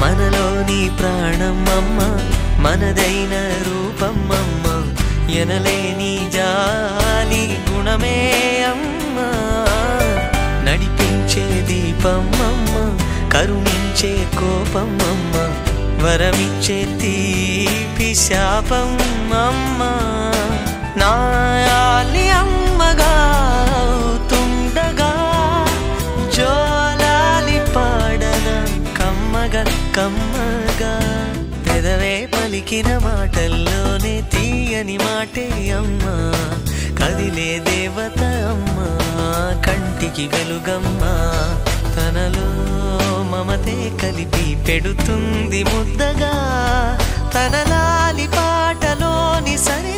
మనలోని ప్రాణం అమ్మ, మనదైన రూపం అమ్మ, ఎనలేని జాలి గుణమే అమ్మ. నడిపించే దీపం అమ్మ, కరుణించే కోపం అమ్మ, వరమిచ్చే తీపి శాపం అమ్మ. నాయాలి అమ్మగా అవుతుండగా జోలాలి పాడన కమ్మగా కమ్మగా. పెదవే పలికిన మాటల్లోనే తీయని మాటే అమ్మ, కదిలే దేవత అమ్మ, కంటికి వెలుగమ్మ. తనలో మమతే కలిపి పెడుతుంది ముద్దగా, తన లాలి పాటలోని సరి